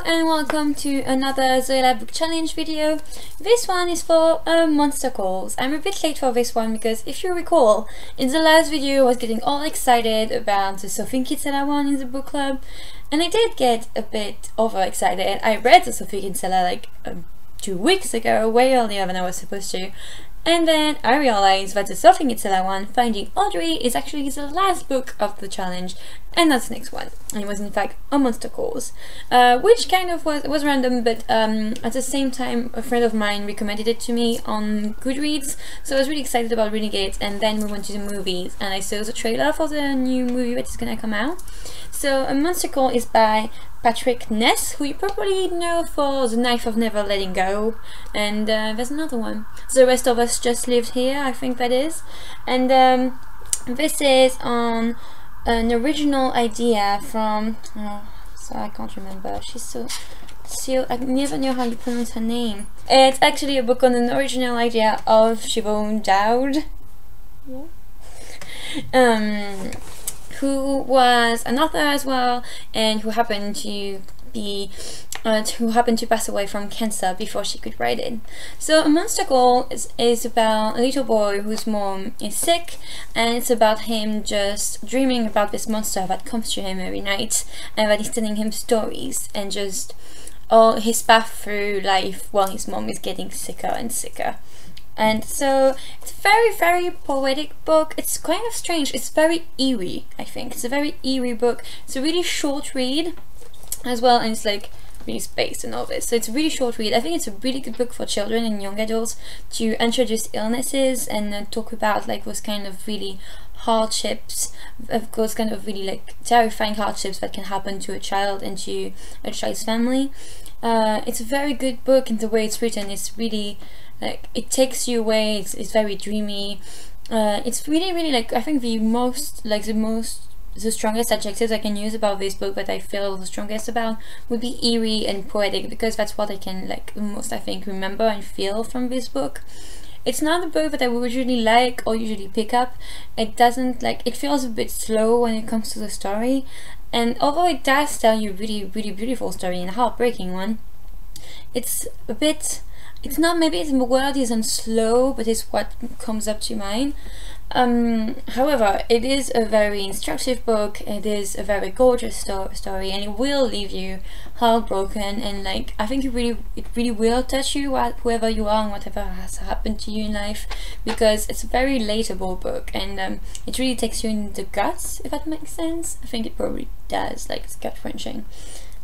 and welcome to another Zoella Book Challenge video. This one is for monster calls. I'm a bit late for this one because if you recall, in the last video I was getting all excited about the Sophie Kinsella one in the book club, and I did get a bit overexcited. I read the Sophie Kinsella like 2 weeks ago, way earlier than I was supposed to. And then I realized that the Sophie Kinsella one, Finding Audrey, is actually the last book of the challenge, and that's the next one. And it was in fact a monster calls, which kind of was random, but at the same time a friend of mine recommended it to me on Goodreads, so I was really excited about reading it. And then we went to the movies and I saw the trailer for the new movie that is gonna come out. So A Monster Call is by Patrick Ness, who you probably know for The Knife of Never Letting Go, and there's another one, The Rest of Us Just Lived Here, I think that is. And this is on an original idea from, so I can't remember, she's so I never know how you pronounce her name. It's actually a book on an original idea of Siobhan Dowd, who was an author as well, and who happened to pass away from cancer before she could write it. So A Monster Call is about a little boy whose mom is sick, and it's about him just dreaming about this monster that comes to him every night and that is telling him stories, and just all his path through life while his mom is getting sicker and sicker. And so it's a very, very poetic book. It's kind of strange. It's very eerie, I think. It's a very eerie book. It's a really short read as well, and it's like really spaced and all this. So it's a really short read. I think it's a really good book for children and young adults to introduce illnesses and talk about like those kind of really hardships, of course, kind of really like terrifying hardships that can happen to a child and to a child's family. It's a very good book in the way it's written. It's really like, it takes you away. It's very dreamy. It's really like, I think the strongest adjectives I can use about this book, that I feel the strongest about, would be eerie and poetic, because that's what I can like the most, I think, remember and feel from this book. It's not a book that I would usually like or usually pick up. It doesn't like, it feels a bit slow when it comes to the story, and although it does tell you really beautiful story and a heartbreaking one, it's a bit, it's not, maybe the word isn't slow, but it's what comes up to mind. However, it is a very instructive book. It is a very gorgeous story, and it will leave you heartbroken, and like, I think it really will touch you, whoever you are and whatever has happened to you in life, because it's a very relatable book, and it really takes you in the guts, if that makes sense. I think it probably does, like, it's gut-wrenching.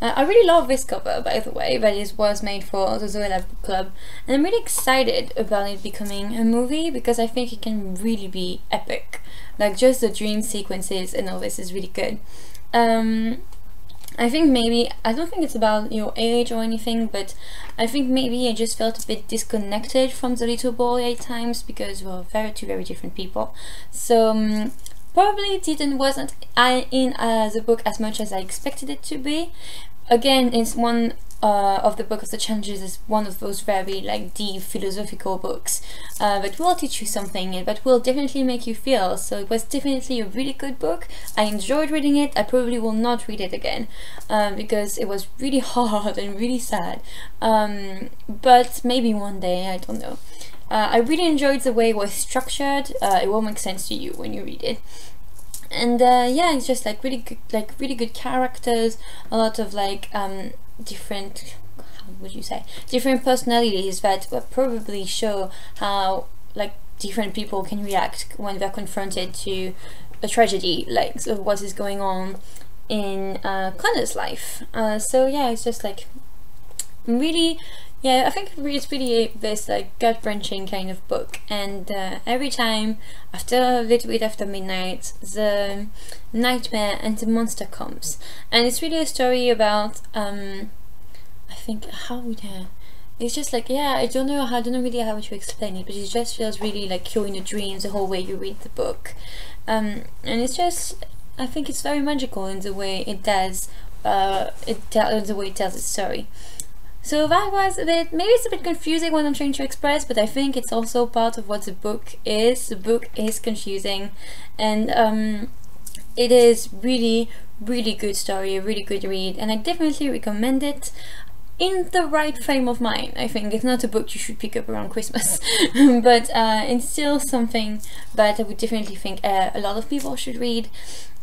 I really love this cover, by the way, that it was made for the Zoella Bookclub, and I'm really excited about it becoming a movie, because I think it can really be epic. Like, just the dream sequences and all this is really good. I think maybe, I don't think it's about your age or anything, but I think maybe I just felt a bit disconnected from the little boy at times, because we're two very different people. So probably wasn't in the book as much as I expected it to be. Again, it's one of the book of the challenges is one of those very like deep philosophical books that will teach you something and that will definitely make you feel. So it was definitely a really good book. I enjoyed reading it. I probably will not read it again because it was really hard and really sad, but maybe one day, I don't know. I really enjoyed the way it was structured. It will make sense to you when you read it. And yeah, it's just like really good characters, a lot of like different, how would you say, different personalities that will probably show how like different people can react when they're confronted to a tragedy, like so what is going on in Connor's life. So yeah, it's just like really, yeah, I think it's really this like gut-wrenching kind of book, and every time after a little bit after midnight, the nightmare and the monster comes, and it's really a story about I think, how would it's just like, yeah, I don't know really how to explain it, but it just feels really like you're in a dream the whole way you read the book, and it's just, I think it's very magical in the way it does the way it tells its story. So that was a bit, maybe it's a bit confusing what I'm trying to express, but I think it's also part of what the book is. The book is confusing, and it is really good story, a really good read, and I definitely recommend it in the right frame of mind. I think it's not a book you should pick up around Christmas, but it's still something that I would definitely think a lot of people should read.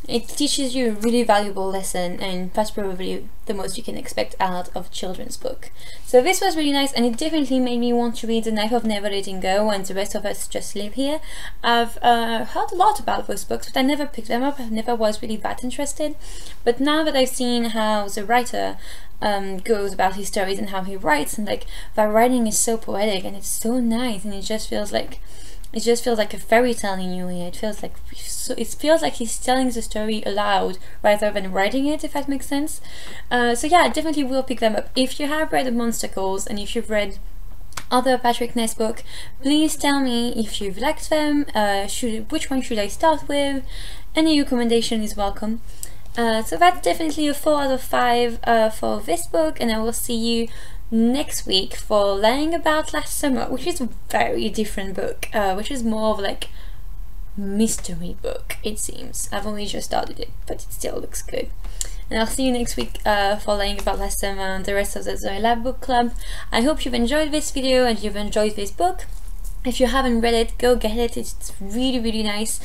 It teaches you a really valuable lesson, and that's probably the most you can expect out of a children's book. So this was really nice, and it definitely made me want to read The Knife of Never Letting Go and The Rest of Us Just Live Here. I've heard a lot about those books, but I never picked them up. I never was really that interested. But now that I've seen how the writer goes about his stories and how he writes, and like that writing is so poetic and it's so nice, and it just feels like a fairy tale in you. It feels like he's telling the story aloud rather than writing it, if that makes sense. So yeah, I definitely will pick them up. If you have read The Monstacles and if you've read other Patrick Ness book, please tell me if you've liked them. Which one should I start with? Any recommendation is welcome. So that's definitely a 4 out of 5 for this book, and I will see you next week for Lying About Last Summer, which is a very different book, which is more of like mystery book, it seems. I've only just started it, but it still looks good. And I'll see you next week for Lying About Last Summer and the rest of the Zoella Bookclub. I hope you've enjoyed this video and you've enjoyed this book. If you haven't read it, go get it. It's really nice.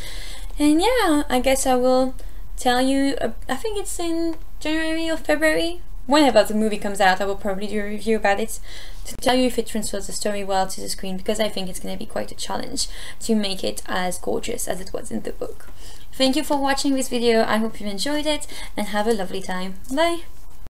And yeah, I guess I will tell you, I think it's in January or February. Whenever the movie comes out, I will probably do a review about it to tell you if it transfers the story well to the screen, because I think it's going to be quite a challenge to make it as gorgeous as it was in the book. Thank you for watching this video. I hope you enjoyed it and have a lovely time. Bye!